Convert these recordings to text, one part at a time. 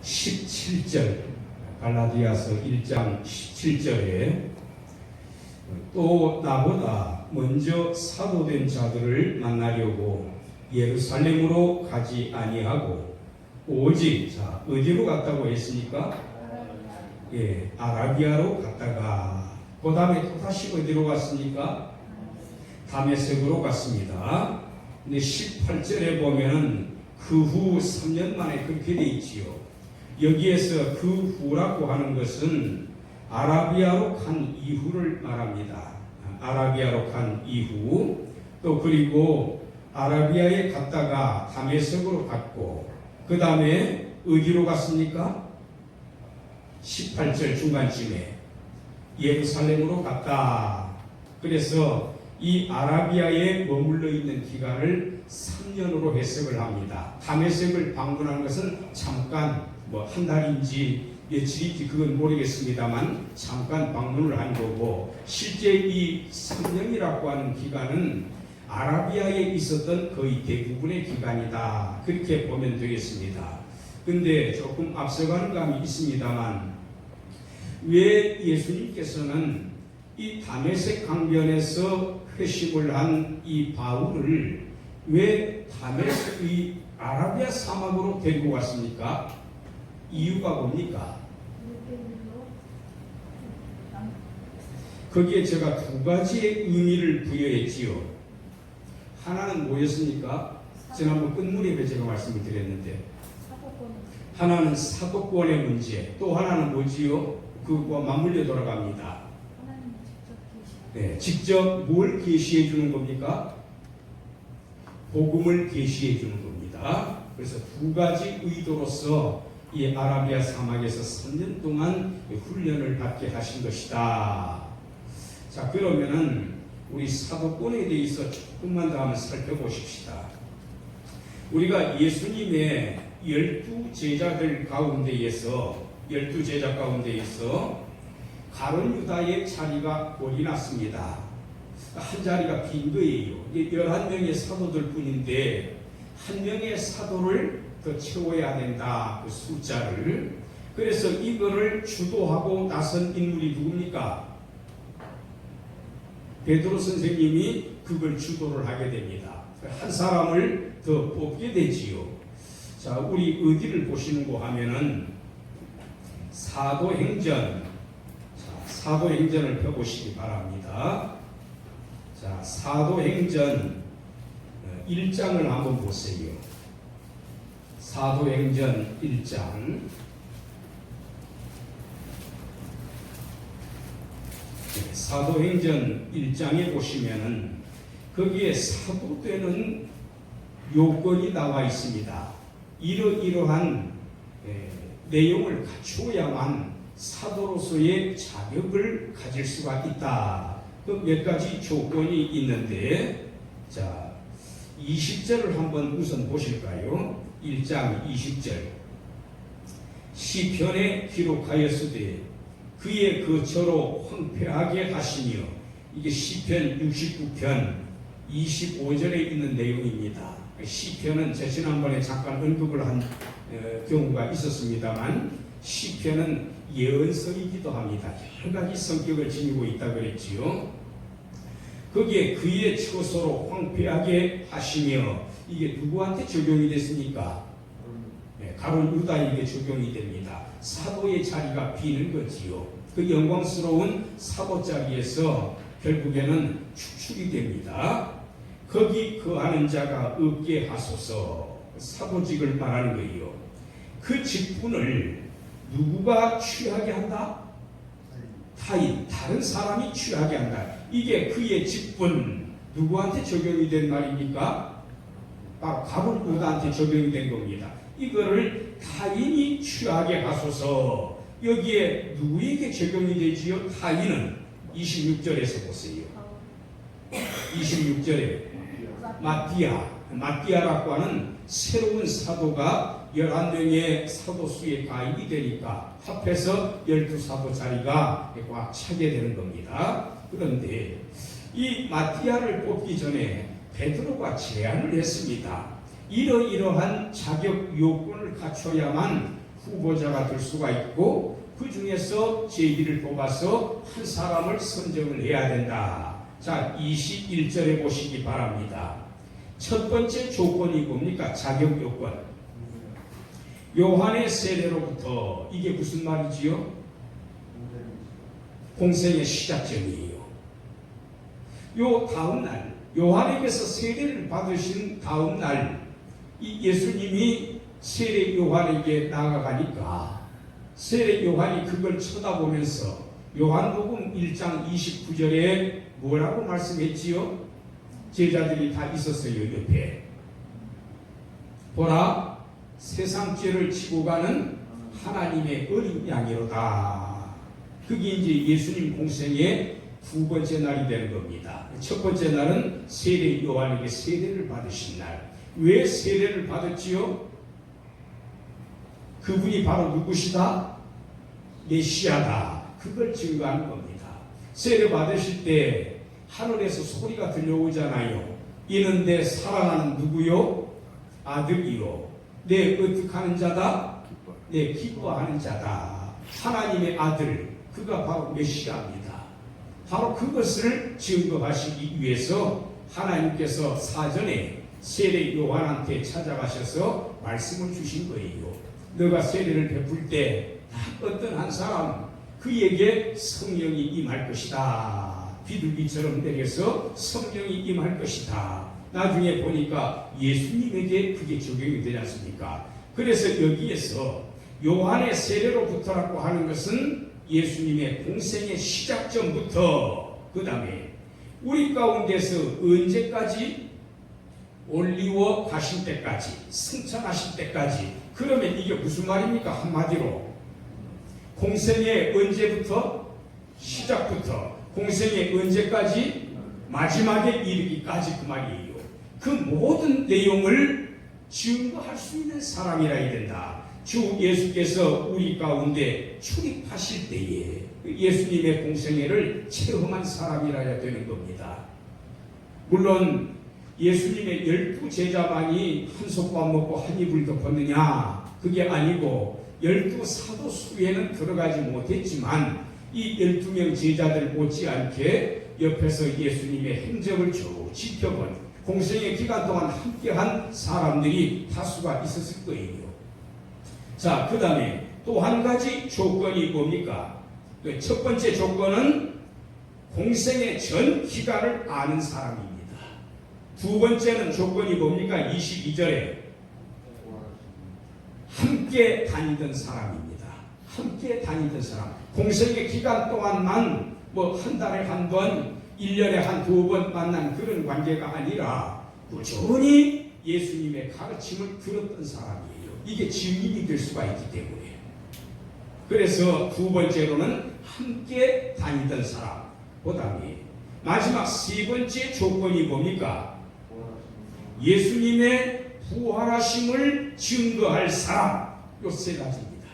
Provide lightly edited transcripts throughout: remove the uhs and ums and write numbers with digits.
17절, 갈라디아서 1장 17절에 또 나보다 먼저 사도된 자들을 만나려고 예루살렘으로 가지 아니하고 오직, 자, 어디로 갔다고 했습니까? 예, 아라비아로 갔다가 그 다음에 또다시 어디로 갔습니까? 다메섹으로 갔습니다. 근데 18절에 보면은 그 후 3년 만에 그렇게 돼 있지요. 여기에서 그 후라고 하는 것은 아라비아로 간 이후를 말합니다. 아라비아로 간 이후, 또 그리고 아라비아에 갔다가 다메섹으로 갔고, 그 다음에 어디로 갔습니까? 18절 중간쯤에 예루살렘으로 갔다. 그래서 이 아라비아에 머물러 있는 기간을 3년으로 해석을 합니다. 다메섹을 방문한 것은 잠깐 한 달인지 며칠인지 그건 모르겠습니다만 잠깐 방문을 한 거고, 실제 이 3년이라고 하는 기간은 아라비아에 있었던 거의 대부분의 기간이다, 그렇게 보면 되겠습니다. 근데 조금 앞서가는 감이 있습니다만, 왜 예수님께서는 이 다메섹 강변에서 회심을 한 이 바울을 왜 다메섹의 아라비아 사막으로 데리고 갔습니까? 이유가 뭡니까? 거기에 제가 두 가지의 의미를 부여했지요. 하나는 뭐였습니까? 지난번 끝무렵에 제가 말씀을 드렸는데, 하나는 사도권의 문제, 또 하나는 뭐지요? 그거와 맞물려 돌아갑니다. 네, 직접 뭘 계시해 주는 겁니까? 복음을 계시해 주는 겁니다. 그래서 두 가지 의도로서 이 아라비아 사막에서 3년 동안 훈련을 받게 하신 것이다. 자, 그러면은 우리 사도권에 대해서 조금만 더 한번 살펴보십시다. 우리가 예수님의 12제자 가운데에서 가룟 유다의 자리가 골이 났습니다. 한 자리가 빈 거예요. 11명의 사도들 뿐인데 한 명의 사도를 더 채워야 된다, 그 숫자를. 그래서 이거를 주도하고 나선 인물이 누굽니까? 베드로 선생님이 그걸 주도를 하게 됩니다. 한 사람을 더 뽑게 되지요. 자, 우리 어디를 보시는고 하면은 사도행전을 펴보시기 바랍니다. 자, 사도행전 1장을 한번 보세요. 사도행전 1장. 사도행전 1장에 보시면은 거기에 사도되는 요건이 나와 있습니다. 이러이러한 내용을 갖추어야만 사도로서의 자격을 가질 수가 있다. 그 몇 가지 조건이 있는데, 자, 20절을 한번 우선 보실까요? 1장 20절. 시편에 기록하였으되 그의 그 저로 황폐하게 하시며, 이게 시편 69편 25절에 있는 내용입니다. 시편은 제가 지난번에 잠깐 언급을 한 경우가 있었습니다만, 시편은 예언서이기도 합니다. 여러 가지 성격을 지니고 있다 그랬지요. 거기에 그의 처소로 황폐하게 하시며, 이게 누구한테 적용이 됐습니까? 가룟 유다에게 적용이 됩니다. 사도의 자리가 비는 거지요. 그 영광스러운 사도 자리에서 결국에는 축출이 됩니다. 거기 거하는 자가 없게 하소서, 사도직을 말하는 거예요. 그 직분을 누구가 취하게 한다? 타인, 다른 사람이 취하게 한다. 이게 그의 직분, 누구한테 적용이 된 말입니까? 가룟 유다한테 적용이 된 겁니다. 이거를 타인이 취하게 하소서. 여기에 누구에게 적용이 되지요? 타인은 26절에서 보세요. 26절에 마띠아라고 하는 새로운 사도가 11명의 사도수에 가입이 되니까 합해서 12사도 자리가 꽉 차게 되는 겁니다. 그런데 이 마띠아를 뽑기 전에 베드로가 제안을 했습니다. 이러이러한 자격 요건을 갖춰야만 후보자가 될 수가 있고 그 중에서 제기를 뽑아서 한 사람을 선정을 해야 된다. 자, 21절에 보시기 바랍니다. 첫 번째 조건이 뭡니까? 자격 요건. 요한의 세례로부터 이게 무슨 말이지요? 공생의 시작점이에요. 요 다음 날 요한에게서 세례를 받으신 다음 날 이 예수님이 세례 요한에게 나아가니까 세례 요한이 그걸 쳐다보면서 요한복음 1장 29절에 뭐라고 말씀했지요? 제자들이 다 있었어요. 옆에 보라 세상 죄를 지고 가는 하나님의 어린 양이로다. 그게 이제 예수님 공생의 두 번째 날이 되는 겁니다. 첫 번째 날은 세례 요한에게 세례를 받으신 날. 왜 세례를 받았지요? 그분이 바로 누구시다? 메시아다. 그걸 증거하는 겁니다. 세례 받으실 때 하늘에서 소리가 들려오잖아요. 이는 내 사랑하는 누구요? 아들이요. 내 어떡하는 자다? 내 기뻐하는 자다. 하나님의 아들, 그가 바로 메시아입니다. 바로 그것을 증거하시기 위해서 하나님께서 사전에 세례 요한한테 찾아가셔서 말씀을 주신 거예요. 너가 세례를 베풀 때 어떤 한 사람 그에게 성령이 임할 것이다. 비둘기처럼 내려서 성령이 임할 것이다. 나중에 보니까 예수님에게 그게 적용이 되지 않습니까? 그래서 여기에서 요한의 세례로부터라고 하는 것은 예수님의 공생의 시작점부터 그 다음에 우리 가운데서 언제까지 올리워 가실 때까지 승천하실 때까지 그러면 이게 무슨 말입니까? 한마디로 공생의 언제부터? 시작부터 공생의 언제까지? 마지막에 이르기까지 그 말이에요. 그 모든 내용을 증거할 수 있는 사람이라야 된다. 주 예수께서 우리 가운데 출입하실 때에 예수님의 공생애를 체험한 사람이라야 되는 겁니다. 물론 예수님의 12 제자만이 한솥밥 먹고 한 입을 덮었느냐? 그게 아니고 12 사도 수에는 들어가지 못했지만 이 12명 제자들 못지않게 옆에서 예수님의 행적을 쭉 지켜본 공생의 기간 동안 함께한 사람들이 다수가 있었을 거예요. 자, 그 다음에 또 한 가지 조건이 뭡니까? 첫 번째 조건은 공생의 전 기간을 아는 사람입니다. 두 번째는 조건이 뭡니까? 22절에 함께 다니던 사람입니다. 함께 다니던 사람. 공생의 기간 동안만 뭐 한 달에 한 번, 1년에 한 두 번 만난 그런 관계가 아니라 꾸준히 예수님의 가르침을 들었던 사람이에요. 이게 증인이 될 수가 있기 때문에. 그래서 두 번째로는 함께 다니던 사람. 그 다음에 마지막 세 번째 조건이 뭡니까? 예수님의 부활하심을 증거할 사람. 요 세 가지입니다.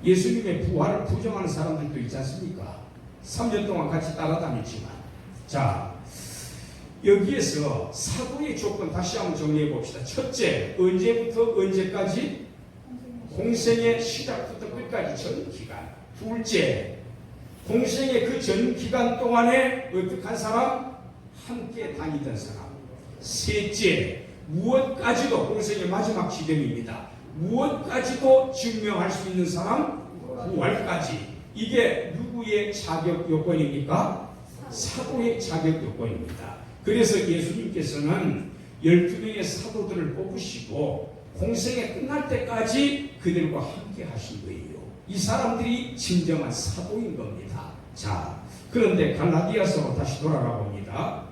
예수님의 부활을 부정하는 사람들도 있지 않습니까? 3년 동안 같이 따라다녔지만. 자, 여기에서 사도의 조건 다시 한번 정리해 봅시다. 첫째, 언제부터 언제까지? 공생의 시작부터 끝까지 전 기간. 둘째, 공생의 그 전 기간 동안에 어떻게 한 사람? 함께 다니던 사람. 셋째, 무엇까지도 공생의 마지막 지점입니다. 무엇까지도 증명할 수 있는 사람? 부활까지. 이게 누구의 자격 요건입니까? 사도의 자격 요건입니다. 그래서 예수님께서는 12명의 사도들을 뽑으시고 공생에 끝날 때까지 그들과 함께 하신 거예요. 이 사람들이 진정한 사도인 겁니다. 자, 그런데 갈라디아서로 다시 돌아가 봅니다.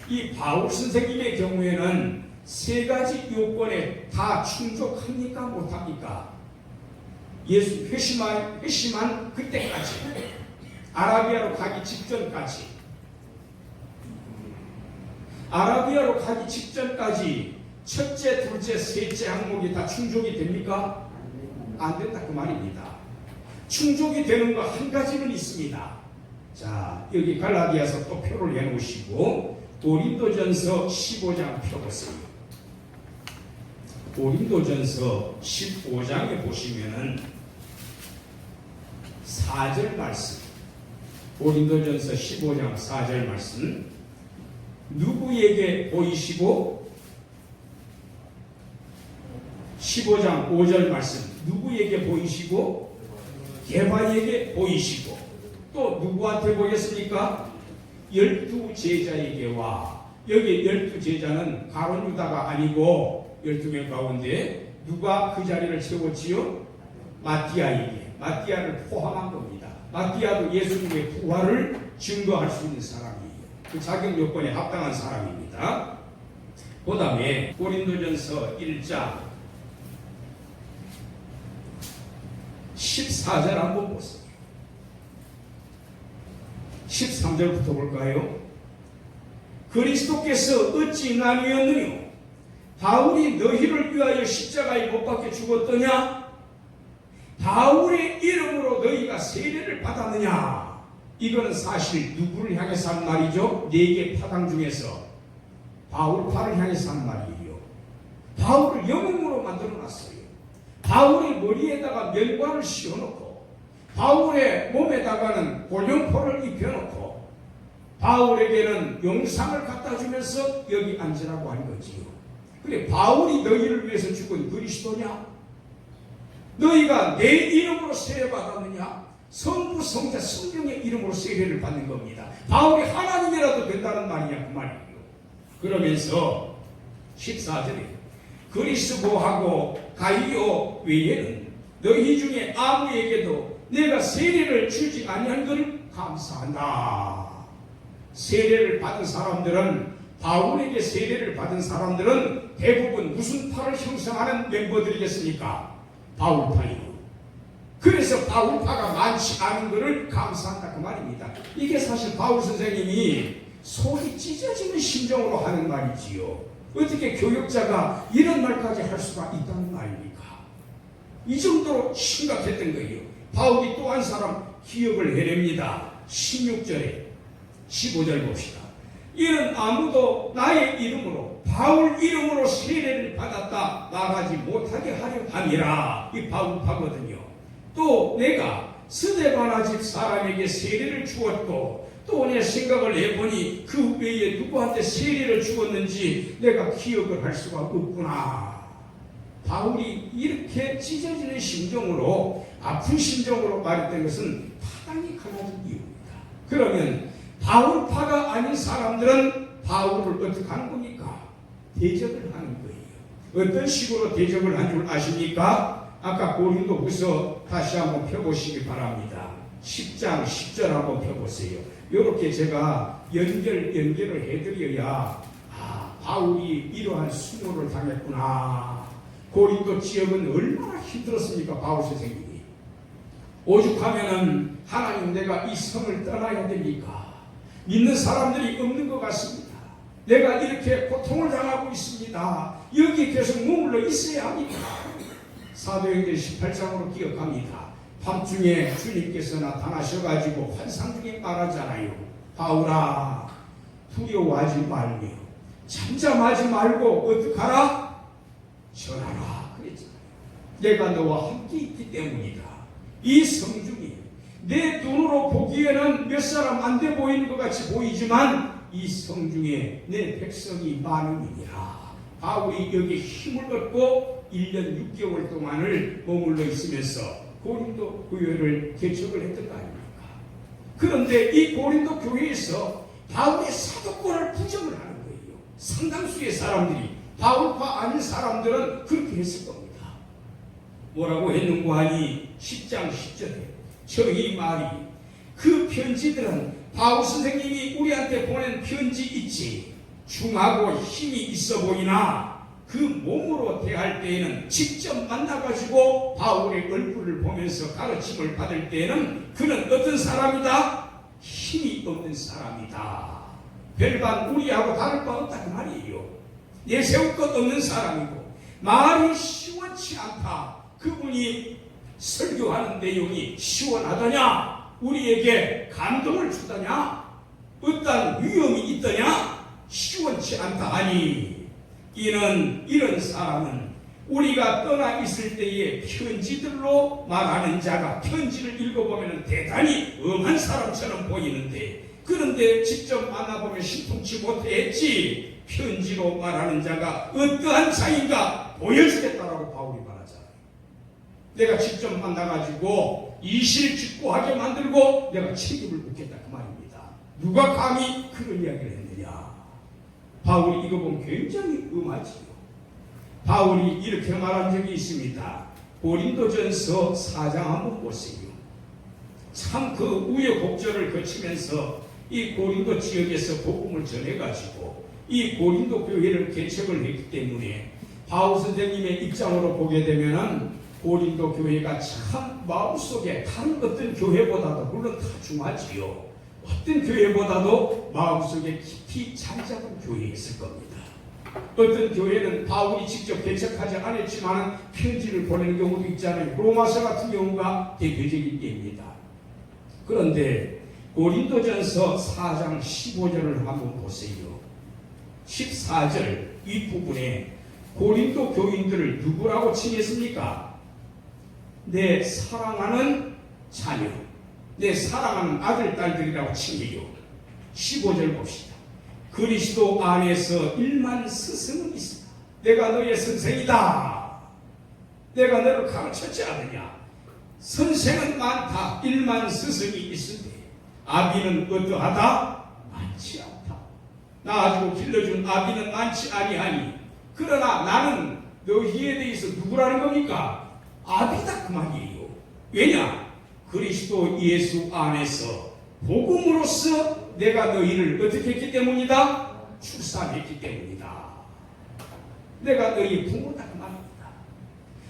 이 바울 선생님의 경우에는 세 가지 요건에 다 충족합니까? 못합니까? 예수 회심한 그때까지, 아라비아로 가기 직전까지, 아라비아로 가기 직전까지 첫째, 둘째, 셋째 항목이 다 충족이 됩니까? 안 된다 그 말입니다. 충족이 되는 거 한 가지는 있습니다. 자, 여기 갈라디아서 또 표를 해놓으시고 고린도전서 15장 펴보세요. 고린도전서 15장에 보시면은 4절 말씀, 고린도전서 15장 4절 말씀, 누구에게 보이시고, 15장 5절 말씀, 누구에게 보이시고, 게바에게 보이시고, 또 누구한테 보였습니까? 12제자에게와, 여기 12제자는 가룟 유다가 아니고 12명 가운데 누가 그 자리를 채웠지요? 마띠아에게, 마띠아를 포함한 겁니다. 마띠아도 예수님의 부활을 증거할 수 있는 사람이에요. 그 자격 요건에 합당한 사람입니다. 그 다음에 고린도전서 1장 14절 한번 보세요. 13절부터 볼까요? 그리스도께서 어찌 나뉘었느뇨? 바울이 너희를 위하여 십자가에 못 박혀 죽었더냐? 바울의 이름으로 너희가 세례를 받았느냐? 이거는 사실 누구를 향해서 한 말이죠? 4개 파당 중에서 바울파를 향해서 한 말이에요. 바울을 영웅으로 만들어놨어요. 바울의 머리에다가 면관을 씌워놓고 바울의 몸에다가는 골룡포를 입혀놓고 바울에게는 용상을 갖다 주면서 여기 앉으라고 한 거지요. 그래, 바울이 너희를 위해서 죽은 그리스도냐? 너희가 내 이름으로 세례받았느냐? 성부, 성자, 성령의 이름으로 세례를 받는 겁니다. 바울이 하나님이라도 된다는 말이냐 그 말이에요. 그러면서 14절에 그리스도하고 가이오 외에는 너희 중에 아무에게도 내가 세례를 주지 아니한 것을 감사한다. 세례를 받은 사람들은, 바울에게 세례를 받은 사람들은 대부분 무슨 파를 형성하는 멤버들이겠습니까? 바울파이요. 그래서 바울파가 많지 않은 것을 감사한다 그 말입니다. 이게 사실 바울 선생님이 속이 찢어지는 심정으로 하는 말이지요. 어떻게 교역자가 이런 말까지 할 수가 있다는 말입니까? 이 정도로 심각했던 거예요. 바울이 또 한 사람 기억을 해냅니다. 16절에 15절 봅시다. 이는 아무도 나의 이름으로, 바울 이름으로 세례를 받았다 나가지 못하게 하려 함이라. 이 바울파거든요. 또 내가 스데바나 집 사람에게 세례를 주었고, 또 내 생각을 해보니 그 외에 누구한테 세례를 주었는지 내가 기억을 할 수가 없구나. 바울이 이렇게 찢어지는 심정으로, 아픈 심정으로 말했던 것은 파당이 갈라진 이유입니다. 그러면 바울파가 아닌 사람들은 바울을 어떻게 하는 겁니까? 대적을 하는 거예요. 어떤 식으로 대적을 한 줄 아십니까? 아까 고린도후서 다시 한번 펴보시기 바랍니다. 10장 10절 한번 펴보세요. 이렇게 제가 연결을 해드려야 바울이 이러한 수모를 당했구나. 고린도 지역은 얼마나 힘들었습니까? 바울 선생님이. 오죽하면은 하나님, 내가 이 성을 떠나야 됩니까? 믿는 사람들이 없는 것 같습니다. 내가 이렇게 고통을 당하고 있습니다. 여기 계속 머물러 있어야 합니까? 사도행전 18장으로 기억합니다. 밤중에 주님께서 나타나셔가지고 환상 중에 말하잖아요. 바울아, 두려워하지 말며 잠잠하지 말고 어떡하라? 전하라 그랬잖아요. 내가 너와 함께 있기 때문이다. 이 성중이 내 눈으로 보기에는 몇 사람 안 돼 보이는 것 같이 보이지만 이 성중에 내 백성이 많음이니라. 바울이 여기 힘을 얻고 1년 6개월 동안을 머물러 있으면서 고린도 교회를 개척을 했던 거 아닙니까? 그런데 이 고린도 교회에서 바울의 사도권을 부정을 하는 거예요. 상당수의 사람들이, 바울과 아닌 사람들은 그렇게 했을 겁니다. 뭐라고 했는고 하니 10장 10절에 저희 말이, 그 편지들은 바울 선생님이 우리한테 보낸 편지 있지, 중하고 힘이 있어 보이나 그 몸으로 대할 때에는, 직접 만나가지고 바울의 얼굴을 보면서 가르침을 받을 때에는 그는 어떤 사람이다? 힘이 없는 사람이다. 별반 우리하고 다를 바 없다 그 말이에요. 내세울 것 없는 사람이고 말이 시원치 않다. 그분이 설교하는 내용이 시원하더냐? 우리에게 감동을 주더냐? 어떤 위험이 있더냐? 시원치 않다 하니 이는 이런 사람은 우리가 떠나 있을 때에 편지들로 말하는 자가 편지를 읽어보면 대단히 엄한 사람처럼 보이는데 그런데 직접 만나보면 신통치 못했지 편지로 말하는 자가 어떠한 자인가 보여주겠다라고 바울이 말하잖아요. 내가 직접 만나가지고 이실직고하게 만들고 내가 책임을 묻겠다 그 말입니다. 누가 감히 그런 이야기를 했느냐. 바울이 이거 보면 굉장히 엄하지요. 바울이 이렇게 말한 적이 있습니다. 고린도전서 4장 한번 보세요. 참 그 우여곡절을 거치면서 이 고린도 지역에서 복음을 전해가지고 이 고린도 교회를 개척을 했기 때문에 바울 선생님의 입장으로 보게 되면은 고린도 교회가 참 마음속에 다른 어떤 교회보다도 물론 다 중하지요. 어떤 교회보다도 마음속에 깊이 자리 잡은 교회였을 겁니다. 어떤 교회는 바울이 직접 개척하지 않았지만 편지를 보내는 경우도 있잖아요. 로마서 같은 경우가 대표적인 예입니다. 그런데 고린도전서 4장 15절을 한번 보세요. 14절 윗부분에 고린도 교인들을 누구라고 칭했습니까? 내 사랑하는 자녀, 내 사랑하는 아들, 딸들이라고 칭해요. 15절 봅시다. 그리스도 안에서 일만 스승은 있으나 내가 너의 선생이다. 내가 너를 가르쳤지 않느냐. 선생은 많다. 일만 스승이 있으되 아비는 어떠하다? 많지 않다. 낳아주고 길러준 아비는 많지 아니하니 그러나 나는 너희에 대해서 누구라는 겁니까? 아비다 그 말이에요. 왜냐? 그리스도 예수 안에서 복음으로써 내가 너희를 어떻게 했기 때문이다? 출산했기 때문이다. 내가 너희 부모다 그 말입니다.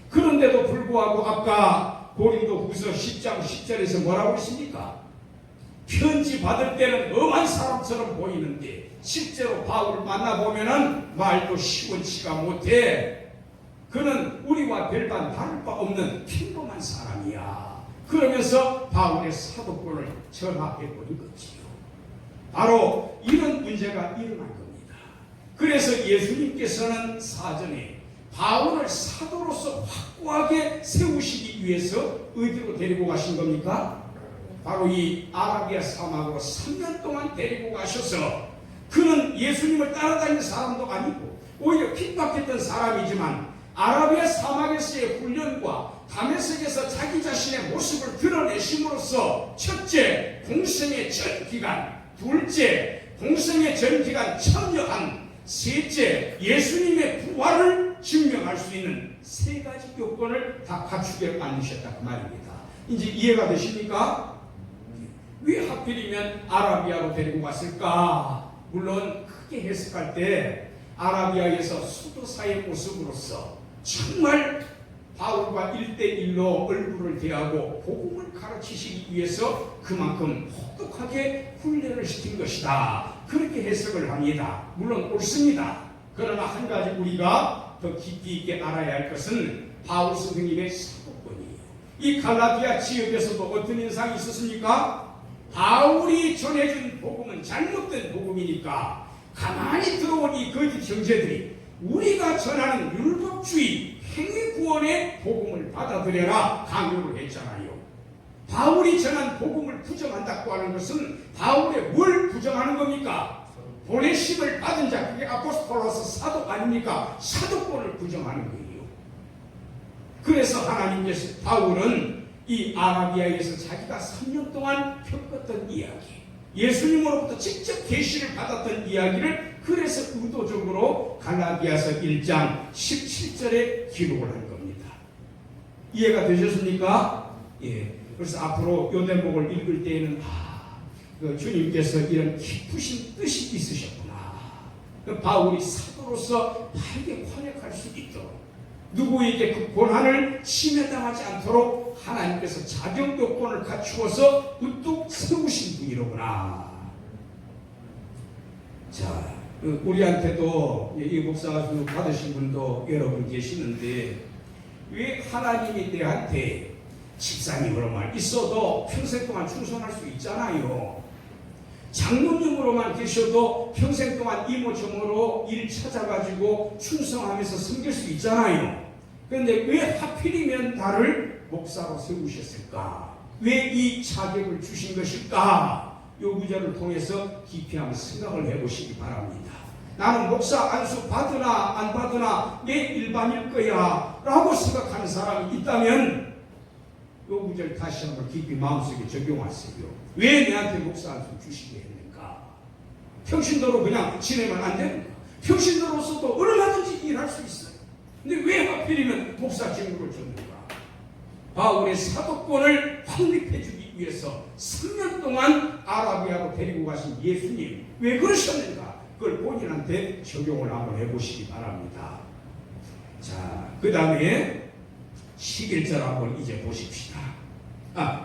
그런데도 불구하고 아까 고린도 후서 10장 10절에서 뭐라고 했습니까? 편지 받을 때는 엄한 사람처럼 보이는데 실제로 바울을 만나보면은 말도 시원치가 못해. 그는 우리와 별반 다를 바 없는 평범한 사람이야. 그러면서 바울의 사도권을 전합해버린 거지요. 바로 이런 문제가 일어난 겁니다. 그래서 예수님께서는 사전에 바울을 사도로서 확고하게 세우시기 위해서 어디로 데리고 가신 겁니까? 바로 이 아라비아 사막으로 3년 동안 데리고 가셔서 그는 예수님을 따라다니는 사람도 아니고 오히려 핍박했던 사람이지만 아라비아 사막에서의 훈련과 다메섹에서 자기 자신의 모습을 드러내심으로써 첫째, 공생의 전 기간, 둘째, 공생의 전 기간 참여한, 셋째, 예수님의 부활을 증명할 수 있는 세 가지 요건을 다 갖추게 만드셨다 그 말입니다. 이제 이해가 되십니까? 왜 하필이면 아라비아로 데리고 갔을까? 물론 크게 해석할 때 아라비아에서 수도사의 모습으로서 정말 바울과 1대1로 얼굴을 대하고 복음을 가르치시기 위해서 그만큼 혹독하게 훈련을 시킨 것이다. 그렇게 해석을 합니다. 물론 옳습니다. 그러나 한 가지 우리가 더 깊이 있게 알아야 할 것은 바울 선생님의 사도권이에요. 이 갈라디아 지역에서도 어떤 인상이 있었습니까? 바울이 전해준 복음은 잘못된 복음이니까 가만히 들어온 이 거짓 형제들이 우리가 전하는 율법주의 행위구원의 복음을 받아들여라 강요를 했잖아요. 바울이 전한 복음을 부정한다고 하는 것은 바울의 뭘 부정하는 겁니까? 보내심을 받은 자, 그게 아포스톨로서 사도 아닙니까? 사도권을 부정하는 거예요. 그래서 하나님께서 바울은 이 아라비아에서 자기가 3년 동안 겪었던 이야기, 예수님으로부터 직접 계시를 받았던 이야기를 그래서 의도적으로 갈라디아서 1장 17절에 기록을 한 겁니다. 이해가 되셨습니까? 예. 그래서 앞으로 이 대목을 읽을 때에는 그 주님께서 이런 깊으신 뜻이 있으셨구나. 바울이 사도로서 바르게 활약할 수 있도록 누구에게 그 고난을 침해당하지 않도록 하나님께서 자격 요건을 갖추어서 우뚝 세우신 분이로구나. 자, 우리한테도 이 목사 받으신 분도 여러분 계시는데 왜 하나님이 내한테 집사님으로만 있어도 평생 동안 충성할 수 있잖아요. 장로님으로만 계셔도 평생 동안 이모저모로 일 찾아가지고 충성하면서 섬길 수 있잖아요. 그런데 왜 하필이면 나를 목사로 세우셨을까? 왜 이 자격을 주신 것일까? 이 구절을 통해서 깊이 한번 생각을 해보시기 바랍니다. 나는 목사 안수 받으나 안 받으나 내 일반일 거야 라고 생각하는 사람이 있다면 이 구절 다시 한번 깊이 마음속에 적용하세요. 왜 내한테 목사 안수 주시게 했는가? 평신도로 그냥 지내면 안 되는가? 평신도로서도 얼마든지 일할 수 있어요. 근데 왜 하필이면 목사 직무를 줬는가? 바울의 사도권을 확립해주기 위해서 3년 동안 아라비아로 데리고 가신 예수님 왜 그러셨는가? 그걸 본인한테 적용을 한번 해보시기 바랍니다. 자, 그 다음에 11절 한번 이제 보십시다.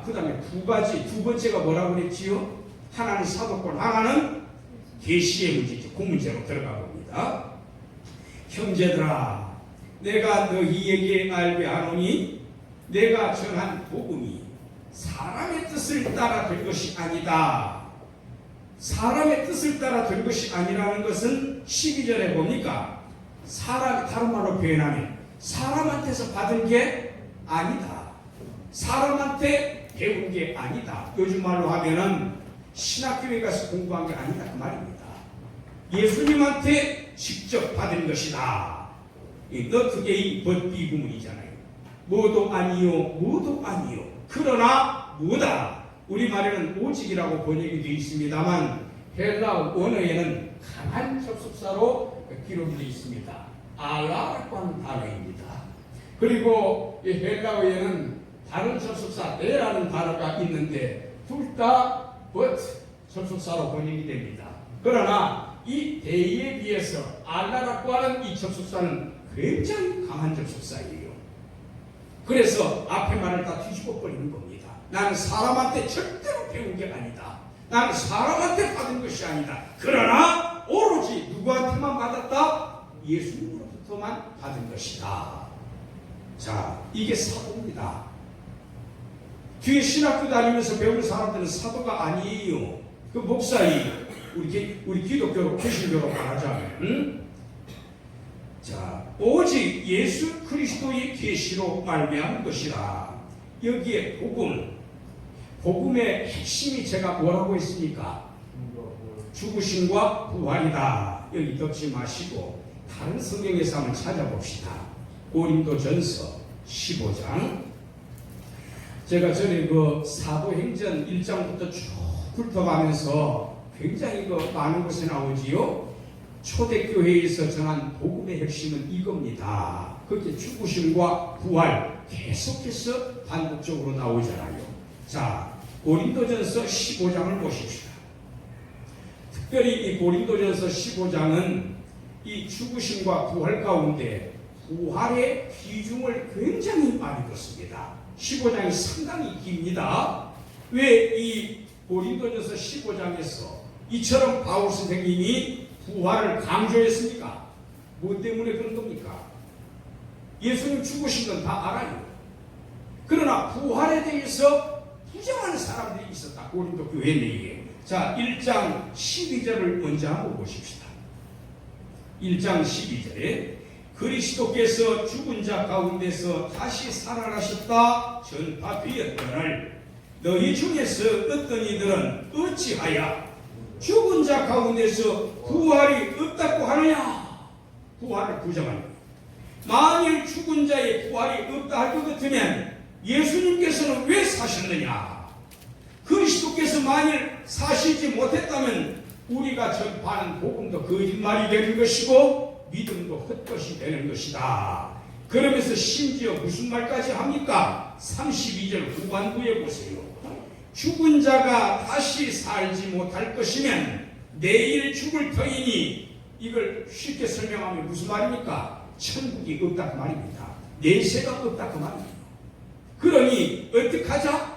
그 다음에 두 번째가 뭐라고 그랬지요? 하나는 사도권, 하나는 계시의 문제죠. 그 문제로 들어가 봅니다. 형제들아, 내가 너희에게 알게 하노니 내가 전한 복음이 사람의 뜻을 따라 된 것이 아니다. 사람의 뜻을 따라 된 것이 아니라는 것은 12절에 보니까 사람, 다른 말로 표현하면 사람한테서 받은 게 아니다. 사람한테 배운 게 아니다. 요즘 말로 하면은 신학교에 가서 공부한 게 아니다 그 말입니다. 예수님한테 직접 받은 것이다. 너 그게 이 법비구문이잖아요. 뭐도 아니요, 뭐도 아니요. 그러나 뭐다. 우리말에는 오직이라고 번역이 되어 있습니다만 헬라 원어에는 강한 접속사로 기록이 되어 있습니다. 알라라고 하는 단어입니다. 그리고 이 헬라어에는 다른 접속사 네라는 단어가 있는데 둘 다 but 접속사로 번역이 됩니다. 그러나 이 대에 비해서 알라라고 하는 이 접속사는 굉장히 강한 접속사예요. 그래서 앞에 말을 다 뒤집어 버리는 겁니다. 나는 사람한테 절대로 배운 게 아니다. 나는 사람한테 받은 것이 아니다. 그러나 오로지 누구한테만 받았다? 예수님으로부터만 받은 것이다. 자, 이게 사도입니다. 뒤에 신학교 다니면서 배우는 사람들은 사도가 아니에요. 그 목사이 우리 기독교로 개신교로 말하자면 자, 오직 예수 그리스도의 계시로 말미암은 것이라. 여기에 복음의 핵심이 제가 뭐라고 했습니까? 죽으심과 부활이다. 여기 덮지 마시고 다른 성경에서 한번 찾아봅시다. 고린도전서 15장. 제가 전에 그 사도행전 1장부터 쭉 훑어가면서 굉장히 많은 곳에 나오지요. 초대교회에서 전한 복음의 핵심은 이겁니다. 그렇게 죽으심과 부활 계속해서 반복적으로 나오잖아요. 자, 고린도전서 15장을 보십시다. 특별히 이 고린도전서 15장은 이 죽으심과 부활 가운데 부활의 비중을 굉장히 많이 뒀습니다. 15장이 상당히 깁니다. 왜 이 고린도전서 15장에서 이처럼 바울 선생님이 부활을 강조했습니까? 뭐 때문에 그런 겁니까? 예수님 죽으신 건 다 알아요. 그러나 부활에 대해서 부정하는 사람들이 있었다. 고린도 교회 내에. 자, 1장 12절을 먼저 한번 보십시다. 1장 12절에 그리스도께서 죽은 자 가운데서 다시 살아나셨다 전파되었거늘 너희 중에서 어떤 이들은 어찌하여 죽은 자 가운데서 부활이 없다고 하느냐? 부활을 부정하는 거예요. 만일 죽은 자의 부활이 없다 할 것 같으면 예수님께서는 왜 사셨느냐? 그리스도께서 만일 사시지 못했다면 우리가 전파하는 복음도 거짓말이 되는 것이고 믿음도 헛것이 되는 것이다. 그러면서 심지어 무슨 말까지 합니까? 32절 후반부에 보세요. 죽은 자가 다시 살지 못할 것이면 내일 죽을 터이니, 이걸 쉽게 설명하면 무슨 말입니까? 천국이 없다 그 말입니다. 내세가 없다 그 말입니다. 그러니 어떡하자?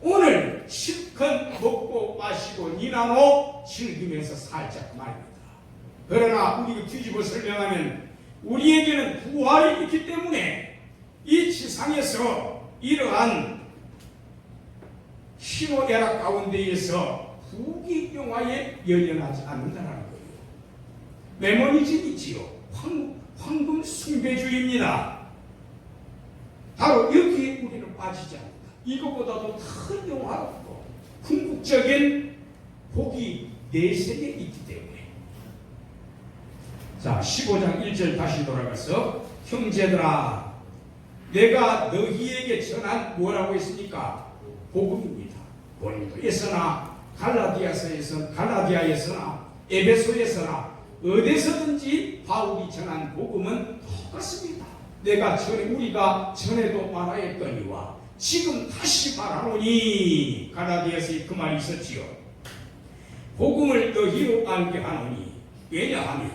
오늘 실컷 먹고 마시고 니나노 즐기면서 살자 그 말입니다. 그러나 우리가 뒤집어 설명하면 우리에게는 부활이 있기 때문에 이 지상에서 이러한 희노애락 가운데에서 부귀영화에 연연하지 않는다는 거예요. 메모니즘이지요. 황금 숭배주의입니다. 바로 여기에 우리는 빠지지 않는다. 이것보다도 큰 영화롭고 궁극적인 복이 내세에 있기 때문에. 자, 15장 1절 다시 돌아가서 형제들아 내가 너희에게 전한 뭐라고 했습니까? 복음입니다. 고린도에서나 갈라디아에서나 에베소에서나 어디서든지 바울이 전한 복음은 똑같습니다. 우리가 전에도 말하였거니와 지금 다시 말하노니. 갈라디아서에 그 말이 있었지요. 복음을 너희로 알게 하노니 왜냐하면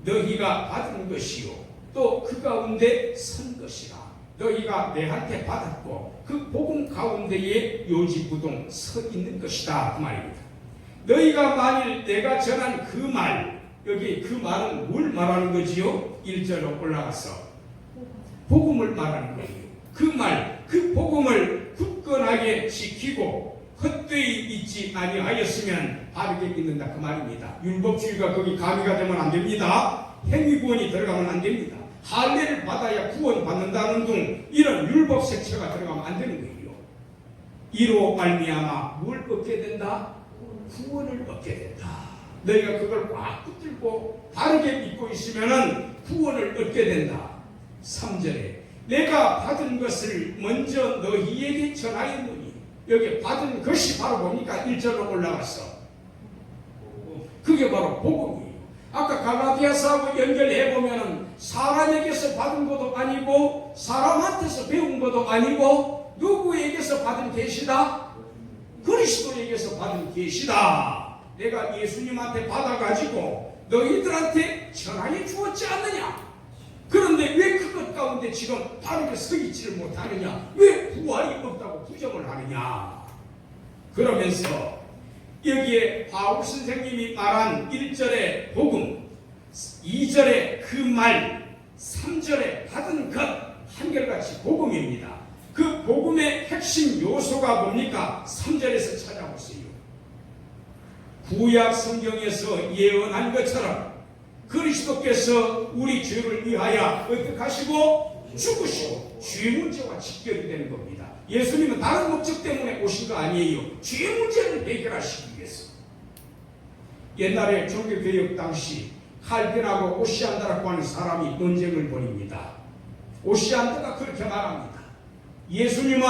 너희가 받은 것이요 또 그 가운데 선 것이라. 너희가 내한테 받았고 그 복음 가운데에 요지부동 서 있는 것이다. 그 말입니다. 너희가 만일 내가 전한 그 말, 여기 그 말은 뭘 말하는 거지요? 1절로 올라가서 복음을 말하는 거예요. 그 말, 그 복음을 굳건하게 지키고 헛되이 있지 아니하였으면 바르게 믿는다. 그 말입니다. 율법주의가 거기 가미가 되면 안 됩니다. 행위구원이 들어가면 안 됩니다. 할례를 받아야 구원받는다는 등 이런 율법 색채가 들어가면 안 되는 거예요. 이로 말미암아 뭘 얻게 된다? 구원을 얻게 된다. 너희가 그걸 꽉 붙들고 바르게 믿고 있으면 구원을 얻게 된다. 3절에 내가 받은 것을 먼저 너희에게 전하였노니. 여기 받은 것이 바로 뭡니까? 1절로 올라갔어. 그게 바로 복음이에요. 아까 갈라디아서하고 연결해보면 사람에게서 받은 것도 아니고 사람한테서 배운 것도 아니고 누구에게서 받은 계시다? 그리스도에게서 받은 계시다. 내가 예수님한테 받아가지고 너희들한테 전하여 주었지 않느냐? 그런데 왜 그것 가운데 지금 바르게 서 있지를 못하느냐? 왜 부활이 없다고 부정을 하느냐? 그러면서 여기에 바울 선생님이 말한 1절의 복음, 2절의 그 말, 3절에 받은 것 한결같이 복음입니다. 그 복음의 핵심 요소가 뭡니까? 3절에서 찾아보세요. 구약 성경에서 예언한 것처럼 그리스도께서 우리 죄를 위하여 어떻게 하시고 죽으시고 죄 문제와 직결이 되는 겁니다. 예수님은 다른 목적 때문에 오신 거 아니에요. 죄 문제를 해결하시기 위해서. 옛날에 종교개혁 당시 칼빈하고 오시안드라고 하는 사람이 논쟁을 벌입니다. 오시안드가 그렇게 말합니다. 예수님은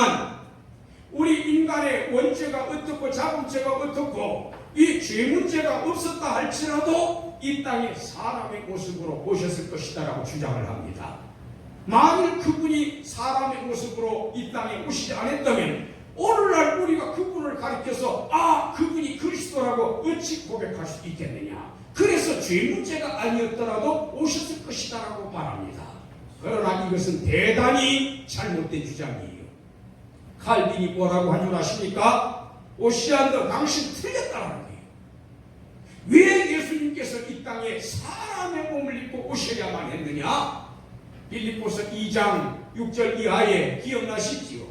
우리 인간의 원죄가 어떻고 자금죄가 어떻고 이 죄 문제가 없었다 할지라도 이 땅에 사람의 모습으로 오셨을 것이다 라고 주장을 합니다. 만일 그분이 사람의 모습으로 이 땅에 오시지 않았다면 오늘날 우리가 그분을 가리켜서 그분이 그리스도라고 어찌 고백할 수 있겠느냐. 그래서 죄 문제가 아니었더라도 오셨을 것이다 라고 말합니다. 그러나 이것은 대단히 잘못된 주장이에요. 칼빈이 뭐라고 한 줄 아십니까? 오시안드 당신 틀렸다는 거예요. 왜 예수님께서 이 땅에 사람의 몸을 입고 오셔야만 했느냐? 빌립보서 2장 6절 이하에 기억나시지요?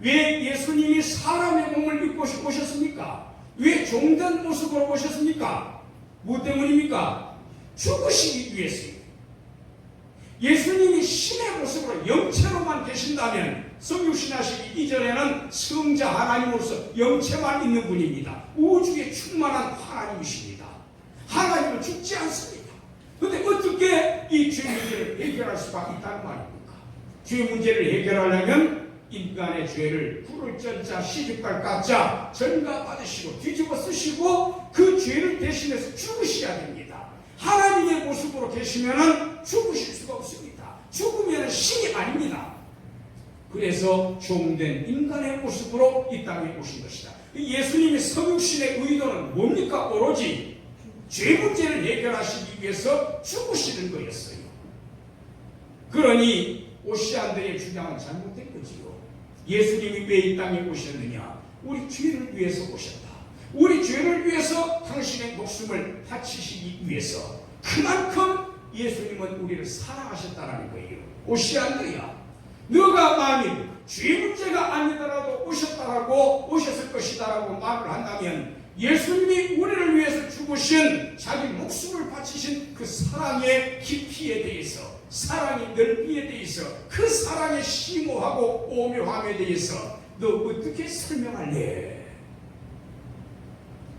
왜 예수님이 사람의 몸을 입고 오셨습니까? 왜 종된 모습으로 오셨습니까? 뭐 때문입니까? 죽으시기 위해서요. 예수님이 신의 모습으로 영체로만 계신다면 성육신하시기 이전에는 성자 하나님으로서 영체만 있는 분입니다. 우주에 충만한 하나님이십니다. 하나님은 죽지 않습니다. 그런데 어떻게 이 죄 문제를 해결할 수가 있다는 말입니까? 죄 문제를 해결하려면 인간의 죄를 부를 전자 시집갈 가짜 전가 받으시고 뒤집어 쓰시고 그 죄를 대신해서 죽으셔야 됩니다. 하나님의 모습으로 계시면은 죽으실 수가 없습니다. 죽으면 신이 아닙니다. 그래서 종된 인간의 모습으로 이 땅에 오신 것이다. 예수님의 성육신의 의도는 뭡니까? 오로지 죄 문제를 해결하시기 위해서 죽으시는 거였어요. 그러니 오시안드의 주장은 잘못된 거지요. 예수님이 왜 이 땅에 오셨느냐? 우리 죄를 위해서 오셨다. 우리 죄를 위해서 당신의 목숨을 바치시기 위해서 그만큼 예수님은 우리를 사랑하셨다는 거예요. 오시안드야. 너가 만일 죄 문제가 아니더라도 오셨을 것이다라고 말을 한다면 예수님이 우리를 위해서 죽으신 자기 목숨을 바치신 그 사랑의 깊이에 대해서, 사랑의 넓이에 대해서, 그 사랑의 심오하고 오묘함에 대해서 너 어떻게 설명할래?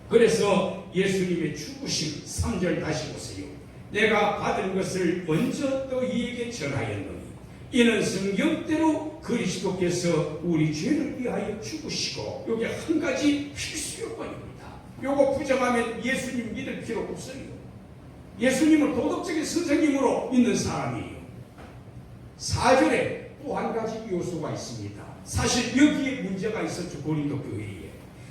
그래서 예수님의 죽으심 3절 다시 보세요. 내가 받은 것을 먼저 너희에게 전하였노니 이는 성경대로 그리스도께서 우리 죄를 위하여 죽으시고, 여기 한 가지 필수 요건입니다. 요거 부정하면 예수님 믿을 필요 없어요. 예수님을 도덕적인 선생님으로 믿는 사람이에요. 4절에 또 한 가지 요소가 있습니다. 사실 여기에 문제가 있었죠. 고린도 교회에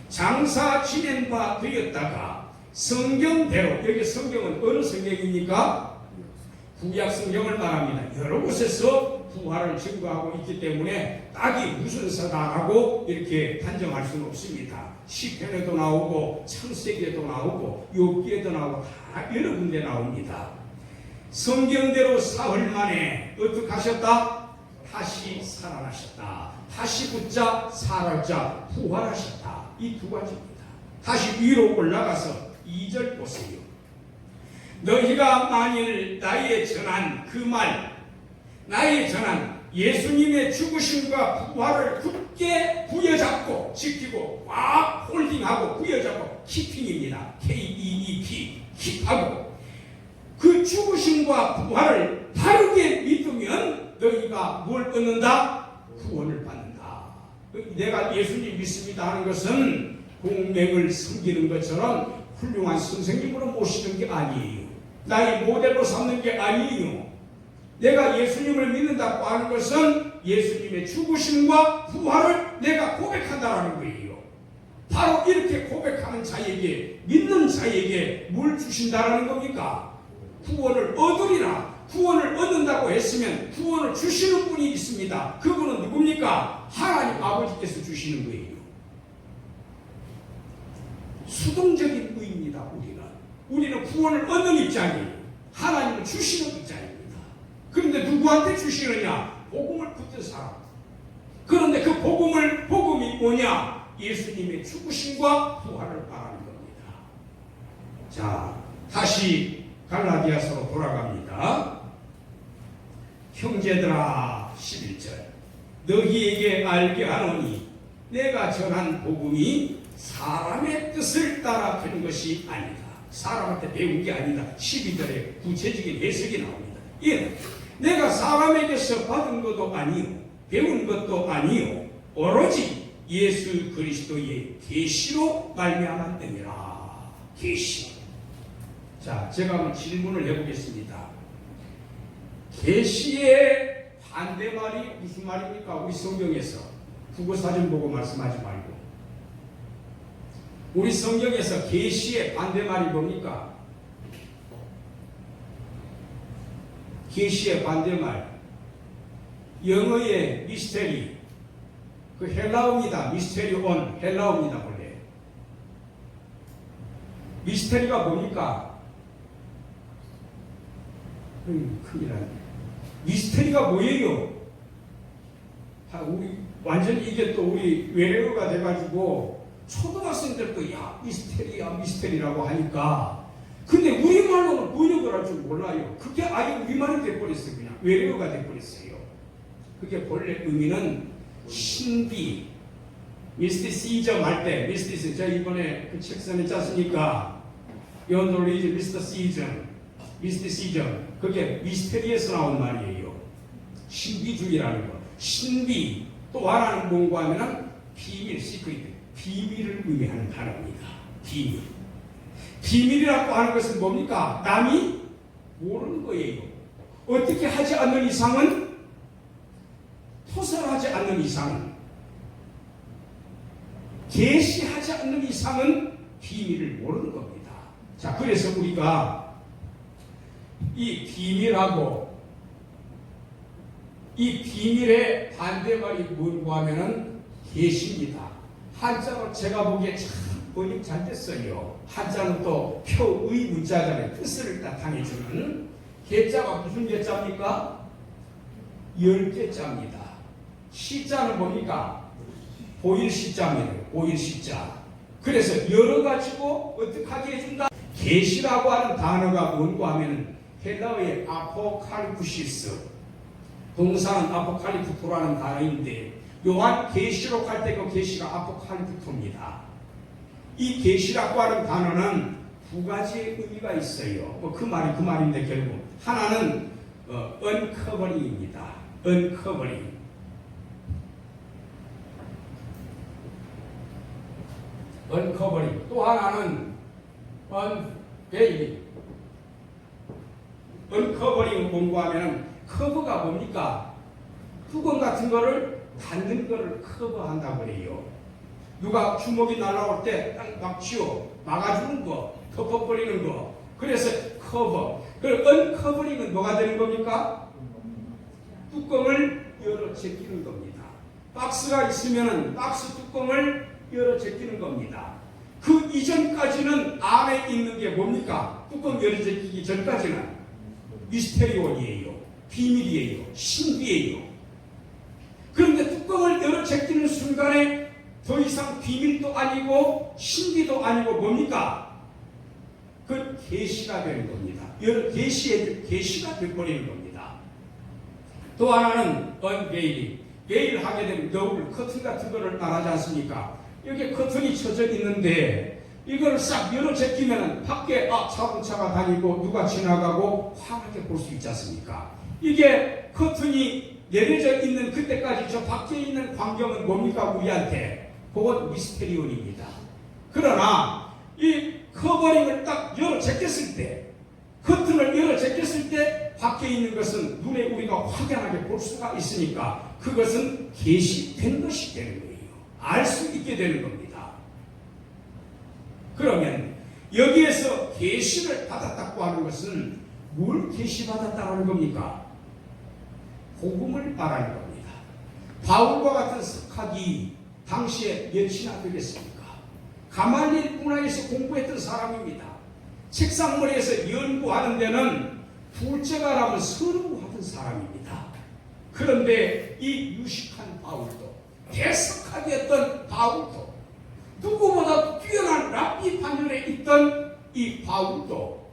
장사 지낸 바 되었다가 성경대로, 여기 성경은 어느 성경입니까? 구약 성경을 말합니다. 여러 곳에서 부활을 증거하고 있기 때문에 딱이 무슨 서다라고 이렇게 단정할 수는 없습니다. 시편에도 나오고 창세기에도 나오고 욥기에도 나오고 다 여러 군데 나옵니다. 성경대로 사흘 만에 어떻게 하셨다? 다시 살아나셨다. 다시 붙자 살았자 부활하셨다. 이 두 가지입니다. 다시 위로 올라가서 2절 보세요. 너희가 만일 나의 전한 그 말, 나의 전한 예수님의 죽으심과 부활을 굳게 부여잡고 지키고 꽉 홀딩하고 부여잡고 키핑입니다. K-E-E-P 킵하고 그 죽으심과 부활을 바르게 믿으면 너희가 뭘 얻는다? 구원을 받는다. 내가 예수님 믿습니다 하는 것은 공명을 섬기는 것처럼 훌륭한 선생님으로 모시는 게 아니에요. 나의 모델로 삼는 게 아니에요. 내가 예수님을 믿는다고 하는 것은 예수님의 죽으심과 부활을 내가 고백한다라는 거예요. 바로 이렇게 고백하는 자에게, 믿는 자에게 뭘 주신다라는 겁니까? 구원을 얻으리라. 구원을 얻는다고 했으면 구원을 주시는 분이 있습니다. 그분은 누굽니까? 하나님 아버지께서 주시는 거예요. 수동적인 의입니다. 우리는 구원을 얻는 입장이에요. 하나님은 주시는 입장입니다. 그런데 누구한테 주시느냐? 복음을 붙든 사람. 그런데 그 복음이 뭐냐? 예수님의 죽으심과 부활을 말하는 겁니다. 자, 다시 갈라디아서로 돌아갑니다. 형제들아, 11절. 너희에게 알게 하노니 내가 전한 복음이 사람의 뜻을 따라 된 것이 아니다. 사람한테 배운 게 아니다. 12절에 구체적인 해석이 나옵니다. 예, 내가 사람에게서 받은 것도 아니요, 배운 것도 아니요, 오로지 예수 그리스도의 계시로 말미암았느니라. 계시. 자, 제가 한번 질문을 해보겠습니다. 계시의 반대말이 무슨 말입니까? 우리 성경에서 국어사전 보고 말씀하지 말고, 우리 성경에서 계시의 반대말이 뭡니까? 계시의 반대말, 영어의 미스테리, 그 헬라어입니다. 미스테리온, 헬라어입니다. 원래 미스테리가 뭡니까? 큰일 났네. 미스테리가 뭐예요? 우리 완전히 이게 또 우리 외래어가 돼가지고 초등학생들도 야 미스테리라고 하니까, 근데 우리말로는 번역을 할 줄 몰라요. 그게 아예 우리말이 돼버렸어요. 그냥 외래어가 돼버렸어요. 그게 본래 의미는 신비, 미스티시즘 할 때, 미스티시즘, 제가 이번에 그 책 써냈지 않습니까? 연돌리즈 미스티시즘, 그게 미스테리에서 나온 말이에요. 신비주의라는 거. 신비, 또 하나는 뭔가 하면은 비밀, 시크릿, 비밀을 의미하는 단어입니다. 비밀. 비밀이라고 하는 것은 뭡니까? 남이 모르는 거예요. 어떻게 하지 않는 이상은, 토설하지 않는 이상은, 계시하지 않는 이상은 비밀을 모르는 겁니다. 자, 그래서 우리가 이 비밀하고 이 비밀의 반대말이 뭔고 하면은 계시입니다. 한자로 제가 보기에 참 번역 잘 됐어요. 한자는 또 표의 문자잖아요. 뜻을 나타내주는. 개자가 무슨 개자입니까? 10개자입니다. 시자는 뭡니까? 보일 시자입니다. 보일 시자. 그래서 여러 가지고 어떻게 하게 해준다? 계시라고 하는 단어가 뭔가 하면 헬라어의 아포칼리프시스, 동사는 아포칼리프토라는 단어인데 요한 계시록 할 때 그 계시가 아포칼리프토입니다. 이 계시라고 하는 단어는 두 가지의 의미가 있어요. 그 말인데 결국 하나는 언커버링입니다. 언커버링. 언커버링. 또 하나는 언베일링. 언커버링을 공부하면 커버가 뭡니까? 뚜껑 같은 거를 닫는 거를 커버한다고 그래요. 누가 주먹이 날아올 때 딱 막지요. 막아주는 거, 덮어버리는 거. 그래서 커버. 그럼 언커버링은 뭐가 되는 겁니까? 뚜껑을 열어 제끼는 겁니다. 박스가 있으면 박스 뚜껑을 열어 제끼는 겁니다. 그 이전까지는 안에 있는 게 뭡니까? 뚜껑 열어 제끼기 전까지는 미스테리온이에요. 비밀이에요. 신비예요. 그런데 뚜껑을 열어 제끼는 순간에 더 이상 비밀도 아니고 신비도 아니고 뭡니까? 그 계시가 되는 겁니다. 여러 계시가 되어버리는 겁니다. 또 하나는 언베일링. 베일 하게 되면 겨울 커튼 같은 거를 말하지 않습니까? 여기 커튼이 쳐져 있는데 이걸 싹 열어 제끼면 밖에 자동차가 다니고 누가 지나가고 환하게 볼 수 있지 않습니까? 이게 커튼이 내려져 있는 그때까지 저 밖에 있는 광경은 뭡니까? 우리한테 그건 미스테리온입니다. 그러나 이 커버링을 딱 열어 제꼈을 때, 커튼을 열어 제꼈을 때 밖에 있는 것은 눈에 우리가 확연하게 볼 수가 있으니까 그것은 계시된 것이 되는 거예요. 알 수 있게 되는 겁니다. 그러면 여기에서 계시를 받았다고 하는 것은 뭘 계시받았다는 겁니까? 복음을 말하는 겁니다. 바울과 같은 석학이 당시에 몇이나 되겠습니까? 가말리엘 문화에서 공부했던 사람입니다. 책상머리에서 연구하는 데는 둘째가라면 서름하던 사람입니다. 그런데 이 유식한 바울도, 대석학이었던 바울도, 누구보다 뛰어난 랍비 판결에 있던 이 바울도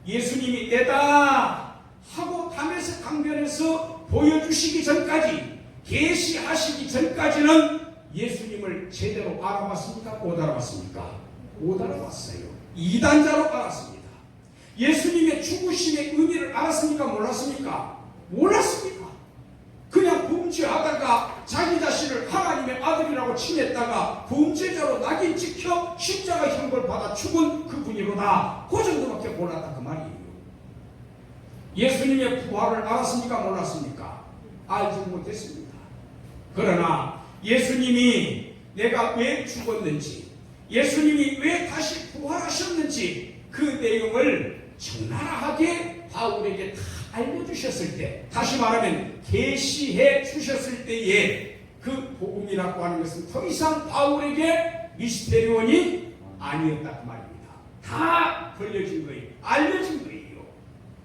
예수님이 내다 하고 담에서 강변에서 보여주시기 전까지, 계시하시기 전까지는 예수님을 제대로 알아봤습니까? 못 알아봤습니까? 못 알아봤어요. 이단자로 알았습니다. 예수님의 죽으심의 의미를 알았습니까? 몰랐습니까? 몰랐습니다. 그냥 범죄하다가 자기 자신을 하나님의 아들이라고 칭했다가 범죄자로 낙인 찍혀 십자가 형벌 받아 죽은 그분이로다. 그 정도밖에 몰랐다 그 말이에요. 예수님의 부활을 알았습니까? 몰랐습니까? 알지 못했습니다. 그러나 예수님이 내가 왜 죽었는지, 예수님이 왜 다시 부활하셨는지 그 내용을 적나라하게 바울에게 다 알려주셨을 때, 다시 말하면 계시해 주셨을 때에 그 복음이라고 하는 것은 더 이상 바울에게 미스테리온이 아니었다 그 말입니다. 다 걸려진 거예요. 알려진 거예요.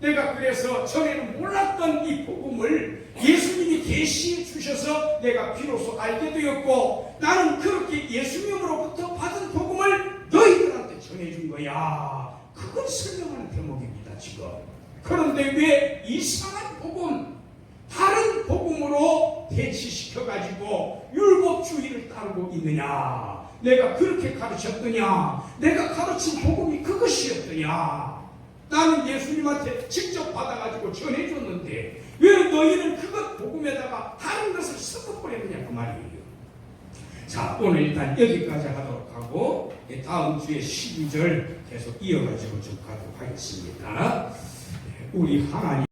내가 그래서 전에는 몰랐던 이 복음을 예수님이 계시해 주셔서 내가 비로소 알게 되었고, 나는 그렇게 예수님으로부터 받은 복음을 너희들한테 전해준 거야. 그걸 설명하는 대목입니다 지금. 그런데 왜 이상한 복음, 다른 복음으로 대치시켜가지고 율법주의를 따르고 있느냐? 내가 그렇게 가르쳤더냐? 내가 가르친 복음이 그것이었더냐? 나는 예수님한테 직접 받아가지고 전해줬는데 왜 너희는 그것 복음에다가 다른 것을 섞어버렸느냐 그 말이에요. 자, 오늘 일단 여기까지 하도록 하고 다음 주에 12절 계속 이어가지고 쭉 가도록 하겠습니다. 우리 하나님